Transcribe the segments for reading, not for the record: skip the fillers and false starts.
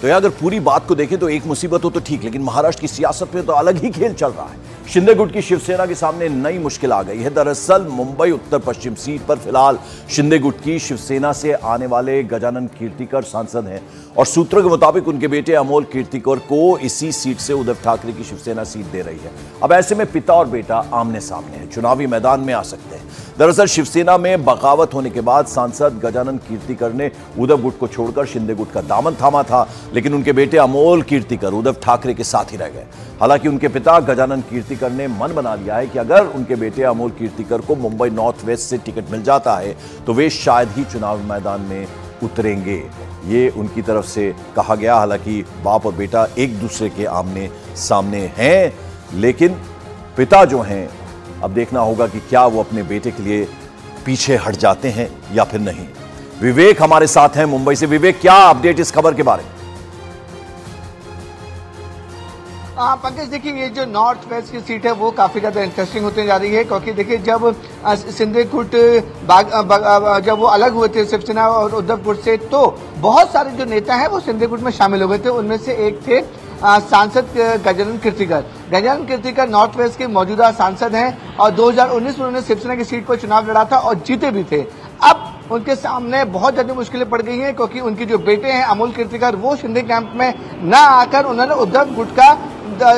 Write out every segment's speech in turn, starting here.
तो ये अगर पूरी बात को देखें तो एक मुसीबत हो तो ठीक, लेकिन महाराष्ट्र की सियासत में तो अलग ही खेल चल रहा है। शिंदे गुट की शिवसेना के सामने नई मुश्किल आ गई है। दरअसल मुंबई उत्तर पश्चिम सीट पर फिलहाल शिंदे गुट की शिवसेना से आने वाले गजानन कीर्तिकर सांसद हैं और सूत्रों के मुताबिक उनके बेटे अमोल कीर्तिकर को इसी सीट से उद्धव ठाकरे की शिवसेना सीट दे रही है। अब ऐसे में पिता और बेटा आमने सामने हैं, चुनावी मैदान में आ सकते हैं। दरअसल शिवसेना में बगावत होने के बाद सांसद गजानन कीर्तिकर ने उद्धव गुट को छोड़कर शिंदे गुट का दामन थामा था, लेकिन उनके बेटे अमोल कीर्तिकर उद्धव ठाकरे के साथ ही रह गए। हालांकि उनके पिता गजानन कीर्तिकर ने मन बना लिया है कि अगर उनके बेटे अमोल कीर्तिकर को मुंबई नॉर्थ वेस्ट से टिकट मिल जाता है तो वे शायद ही चुनाव मैदान में उतरेंगे, ये उनकी तरफ से कहा गया। हालांकि बाप और बेटा एक दूसरे के आमने सामने हैं, लेकिन पिता जो हैं अब देखना होगा कि क्या वो अपने बेटे के लिए पीछे हट जाते हैं या फिर नहीं। विवेक हमारे साथ हैं मुंबई से। विवेक, क्या अपडेट इस खबर के बारे में? पंकज, देखिए ये जो नॉर्थ वेस्ट की सीट है वो काफी ज्यादा इंटरेस्टिंग होती जा रही है, क्योंकि देखिए जब शिंदे गुट जब वो अलग हुए थे शिवसेना और उद्धव गुट से, तो बहुत सारे जो नेता हैं वो शिंदे गुट में शामिल हो गए थे। उनमें से एक थे सांसद गजानन कीर्तिकर। गजानन कीर्तिकर नॉर्थ वेस्ट के मौजूदा सांसद हैं और 2019 में उन्होंने शिवसेना की सीट पर चुनाव लड़ा था और जीते भी थे। अब उनके सामने बहुत ज्यादा मुश्किलें पड़ गई हैं, क्योंकि उनके जो बेटे हैं अमोल कीर्तिकर वो शिंदे कैंप में न आकर उन्होंने उद्धव गुट का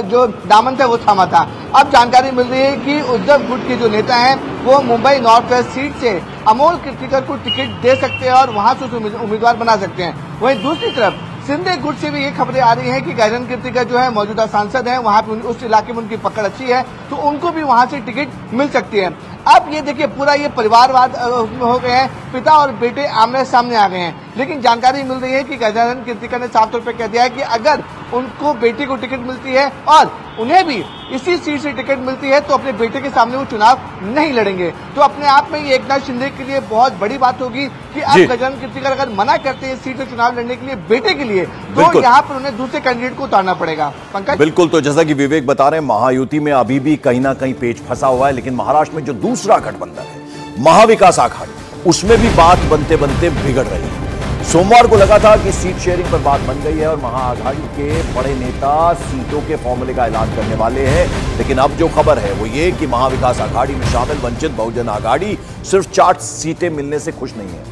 जो दामन था वो थामा था। अब जानकारी मिल रही है कि उद्धव गुट के जो नेता हैं वो मुंबई नॉर्थ वेस्ट सीट से अमोल कीर्तिकर को टिकट दे सकते हैं और वहां से उम्मीदवार बना सकते हैं। वहीं दूसरी तरफ शिंदे गुट से भी ये खबरें आ रही हैं कि गजानन कीर्तिकर जो है मौजूदा सांसद हैं, वहां पे उस इलाके में उनकी पकड़ अच्छी है, तो उनको भी वहां से टिकट मिल सकती है। अब ये देखिए पूरा ये परिवारवाद हो गए हैं, पिता और बेटे आमने सामने आ गए हैं। लेकिन जानकारी मिल रही है कि गजानन कीर्तिकर ने साफ तौर पर कह दिया है कि अगर उनको बेटे को टिकट मिलती है और उन्हें भी इसी सीट से टिकट मिलती है तो अपने बेटे के सामने वो चुनाव नहीं लड़ेंगे। तो अपने आप में ये एकनाथ शिंदे के लिए बहुत बड़ी बात होगी कि अब गजानन कीर्तिकर अगर मना करते हैं इस सीट से चुनाव लड़ने के लिए बेटे के लिए, तो यहाँ पर उन्हें दूसरे कैंडिडेट को उतारना पड़ेगा। पंकज, बिल्कुल, तो जैसा कि विवेक बता रहे हैं, महायुति में अभी भी कहीं ना कहीं पेच फंसा हुआ है, लेकिन महाराष्ट्र में जो दूसरा गठबंधन है महाविकास आघाड़ी, उसमें भी बात बनते बनते बिगड़ रही है। सोमवार को लगा था कि सीट शेयरिंग पर बात बन गई है और महाआघाड़ी के बड़े नेता सीटों के फॉर्मूले का ऐलान करने वाले हैं, लेकिन अब जो खबर है वो ये कि महाविकास आघाड़ी में शामिल वंचित बहुजन आघाड़ी सिर्फ 4 सीटें मिलने से खुश नहीं है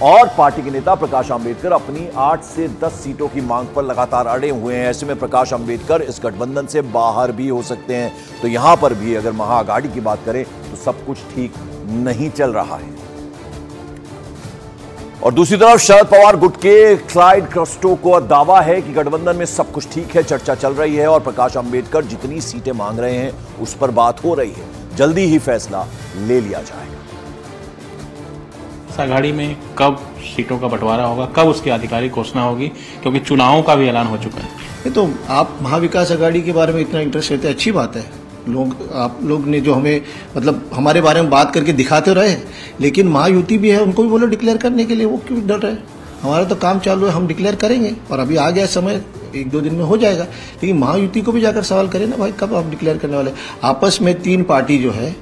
और पार्टी के नेता प्रकाश आंबेडकर अपनी 8 से 10 सीटों की मांग पर लगातार अड़े हुए हैं। ऐसे में प्रकाश आंबेडकर इस गठबंधन से बाहर भी हो सकते हैं। तो यहां पर भी अगर महाआघाड़ी की बात करें तो सब कुछ ठीक नहीं चल रहा है। और दूसरी तरफ शरद पवार गुट के क्लाइड क्रस्टो को दावा है कि गठबंधन में सब कुछ ठीक है, चर्चा चल रही है और प्रकाश आंबेडकर जितनी सीटें मांग रहे हैं उस पर बात हो रही है, जल्दी ही फैसला ले लिया जाएगा। आघाड़ी में कब सीटों का बंटवारा होगा, कब उसकी आधिकारिक घोषणा होगी, क्योंकि चुनावों का भी ऐलान हो चुका है। ये तो आप महाविकास आघाड़ी के बारे में इतना इंटरेस्ट लेते हैं, अच्छी बात है। आप लोग ने जो हमें मतलब हमारे बारे में बात करके दिखाते रहे, लेकिन महायुति भी है, उनको भी बोलो डिक्लेयर करने के लिए, वो क्यों डर रहे हैं? हमारा तो काम चालू है, हम डिक्लेयर करेंगे और अभी आ गया समय, 1-2 दिन में हो जाएगा। लेकिन महायुति को भी जाकर सवाल करें ना भाई, कब आप डिक्लेयर करने वाले? आपस में 3 पार्टी जो है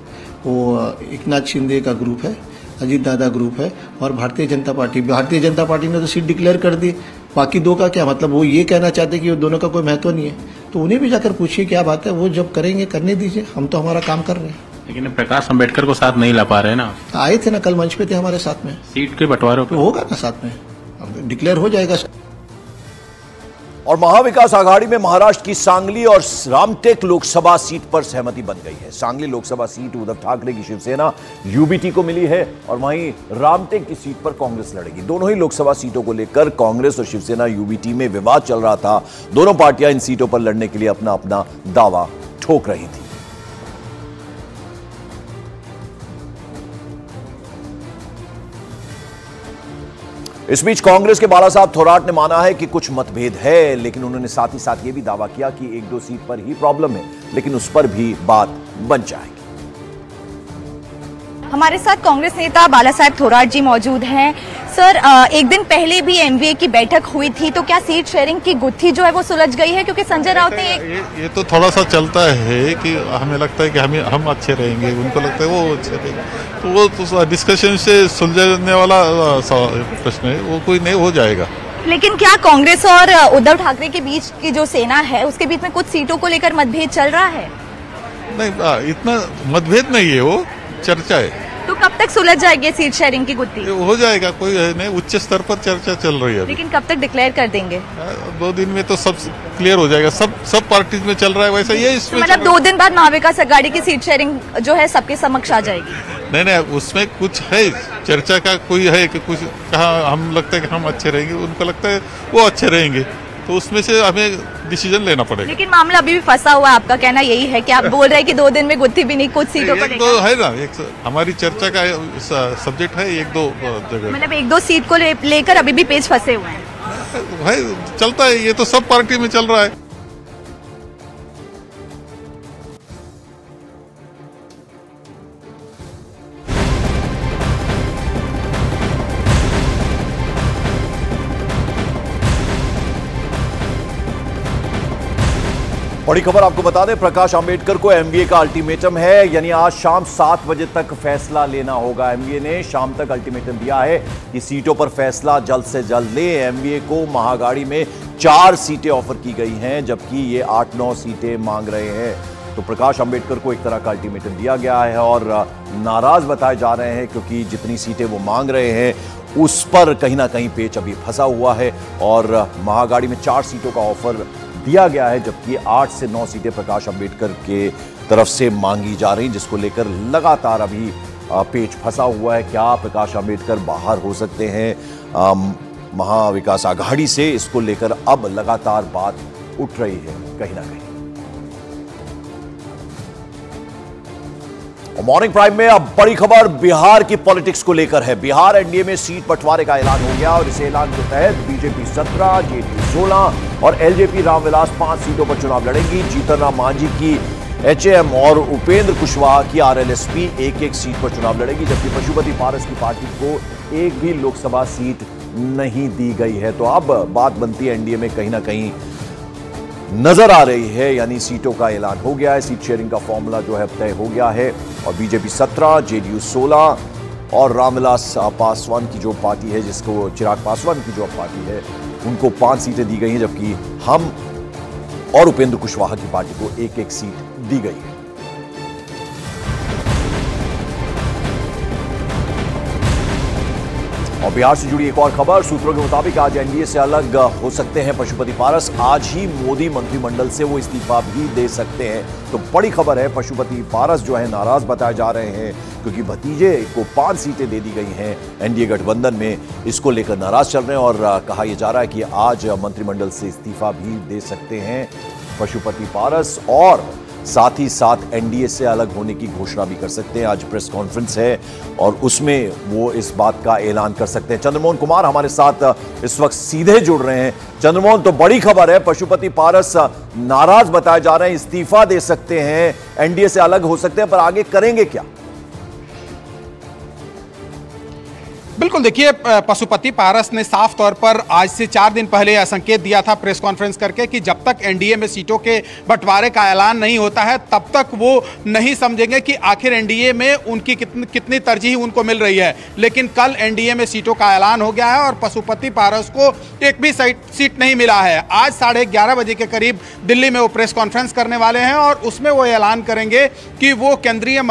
वो एकनाथ शिंदे का ग्रुप है, अजीत दादा ग्रुप है और भारतीय जनता पार्टी। भारतीय जनता पार्टी ने तो सीट डिक्लेयर कर दी, बाकी 2 का क्या मतलब? वो ये कहना चाहते कि दोनों का कोई महत्व नहीं है, तो उन्हें भी जाकर पूछिए क्या बात है। वो जब करेंगे करने दीजिए, हम तो हमारा काम कर रहे हैं। लेकिन प्रकाश अम्बेडकर को साथ नहीं ला पा रहे ना। आए थे ना, कल मंच पे थे हमारे साथ में। सीट के बंटवारे पे होगा ना, साथ में डिक्लेयर हो जाएगा। और महाविकास आघाड़ी में महाराष्ट्र की सांगली और रामटेक लोकसभा सीट पर सहमति बन गई है। सांगली लोकसभा सीट उद्धव ठाकरे की शिवसेना यूबीटी को मिली है और वहीं रामटेक की सीट पर कांग्रेस लड़ेगी। दोनों ही लोकसभा सीटों को लेकर कांग्रेस और शिवसेना यूबीटी में विवाद चल रहा था। दोनों पार्टियां इन सीटों पर लड़ने के लिए अपना अपना दावा ठोक रही थी। इस बीच कांग्रेस के बालासाहब थोराट ने माना है कि कुछ मतभेद है, लेकिन उन्होंने साथ ही साथ यह भी दावा किया कि 1-2 सीट पर ही प्रॉब्लम है, लेकिन उस पर भी बात बन जाएगी। हमारे साथ कांग्रेस नेता बालासाहब थोराट जी मौजूद हैं। सर, एक दिन पहले भी एमवीए की बैठक हुई थी, तो क्या सीट शेयरिंग की गुत्थी जो है वो सुलझ गई है? क्योंकि संजय राउत ने ये तो थोड़ा सा चलता है कि हमें लगता है कि हम अच्छे रहेंगे, उनको लगता है वो अच्छे रहेंगे, तो वो डिस्कशन से सुलझने वाला प्रश्न है, वो कोई नहीं हो जाएगा। लेकिन क्या कांग्रेस और उद्धव ठाकरे के बीच की जो सेना है उसके बीच में कुछ सीटों को लेकर मतभेद चल रहा है? नहीं, इतना मतभेद नहीं है, वो चर्चा है। तो कब तक सुलझ जाएगी सीट शेयरिंग की गुत्थी? हो जाएगा, कोई है नहीं, उच्च स्तर पर चर्चा चल रही है। लेकिन कब तक डिक्लेयर कर देंगे? 2 दिन में तो सब क्लियर हो जाएगा। सब पार्टीज में चल रहा है वैसा, ये इसमें मतलब 2 दिन बाद महाविकास आघाड़ी की सीट शेयरिंग जो है सबके समक्ष आ जाएगी? नहीं, उसमें कुछ है चर्चा का, कोई है कि कुछ कहा हम लगता है कि हम अच्छे रहेंगे, उनको लगता है वो अच्छे रहेंगे, तो उसमें से हमें डिसीजन लेना पड़ेगा। लेकिन मामला अभी भी फंसा हुआ है, आपका कहना यही है कि आप बोल रहे हैं कि 2 दिन में गुत्थी भी नहीं, कुछ सीटों पर तो है ना, एक हमारी चर्चा का सब्जेक्ट है 1-2 जगह, मतलब 1-2 सीट को लेकर अभी भी पेच फंसे हुए हैं। है, चलता है, ये तो सब पार्टी में चल रहा है। बड़ी खबर आपको बता दें, प्रकाश अंबेडकर को एमबीए का अल्टीमेटम है, यानी आज शाम 7 बजे तक फैसला लेना होगा। एमबीए ने शाम तक अल्टीमेटम दिया है कि सीटों पर फैसला जल्द से जल्द ले। एमबीए को महागाड़ी में 4 सीटें ऑफर की गई हैं, जबकि ये 8-9 सीटें मांग रहे हैं। तो प्रकाश अंबेडकर को एक तरह का अल्टीमेटम दिया गया है और नाराज बताए जा रहे हैं, क्योंकि जितनी सीटें वो मांग रहे हैं उस पर कहीं ना कहीं पेच अभी फंसा हुआ है। और महागाड़ी में 4 सीटों का ऑफर दिया गया है, जबकि 8 से 9 सीटें प्रकाश अंबेडकर के तरफ से मांगी जा रही, जिसको लेकर लगातार अभी पेच फंसा हुआ है। क्या प्रकाश अंबेडकर बाहर हो सकते हैं महाविकास आघाड़ी से, इसको लेकर अब लगातार बात उठ रही है कहीं ना कहीं। मॉर्निंग प्राइम में अब बड़ी खबर बिहार की पॉलिटिक्स को लेकर है। बिहार एनडीए में सीट बंटवारे का ऐलान हो गया और इस ऐलान के तहत बीजेपी 17, जेडीयू 16 और एलजेपी रामविलास 5 सीटों पर चुनाव लड़ेंगी। जीतन राम मांझी की एचएम और उपेंद्र कुशवाहा की आरएलएसपी 1-1 सीट पर चुनाव लड़ेगी, जबकि पशुपति पारस की पार्टी को एक भी लोकसभा सीट नहीं दी गई है। तो अब बात बनती है एनडीए में कहीं ना कहीं नजर आ रही है, यानी सीटों का ऐलान हो गया है, सीट शेयरिंग का फॉर्मूला जो है तय हो गया है और बीजेपी 17, जेडीयू 16 और रामविलास पासवान की जो पार्टी है, जिसको चिराग पासवान की जो पार्टी है, उनको 5 सीटें दी गई हैं, जबकि हम और उपेंद्र कुशवाहा की पार्टी को 1-1 सीट दी गई है। और बिहार से जुड़ी एक और खबर, सूत्रों के मुताबिक आज एनडीए से अलग हो सकते हैं पशुपति पारस। आज ही मोदी मंत्रिमंडल से वो इस्तीफा भी दे सकते हैं। तो बड़ी खबर है, पशुपति पारस जो है नाराज बताए जा रहे हैं, क्योंकि भतीजे को 5 सीटें दे दी गई हैं एनडीए गठबंधन में, इसको लेकर नाराज चल रहे हैं और कहा यह जा रहा है कि आज मंत्रिमंडल से इस्तीफा भी दे सकते हैं पशुपति पारस और साथ ही साथ एनडीए से अलग होने की घोषणा भी कर सकते हैं। आज प्रेस कॉन्फ्रेंस है और उसमें वो इस बात का ऐलान कर सकते हैं। चंद्रमोहन कुमार हमारे साथ इस वक्त सीधे जुड़ रहे हैं। चंद्रमोहन, तो बड़ी खबर है, पशुपति पारस नाराज बताए जा रहे हैं, इस्तीफा दे सकते हैं, एनडीए से अलग हो सकते हैं, पर आगे करेंगे क्या? बिल्कुल, देखिए, पशुपति पारस ने साफ तौर पर आज से 4 दिन पहले यह संकेत दिया था प्रेस कॉन्फ्रेंस करके कि जब तक एनडीए में सीटों के बंटवारे का ऐलान नहीं होता है तब तक वो नहीं समझेंगे कि आखिर एनडीए में उनकी कितनी तरजीह उनको मिल रही है। लेकिन कल एनडीए में सीटों का ऐलान हो गया है और पशुपति पारस को एक भी सीट नहीं मिला है। आज 11:30 बजे के करीब दिल्ली में वो प्रेस कॉन्फ्रेंस करने वाले हैं और उसमें वो ऐलान करेंगे कि वो केंद्रीय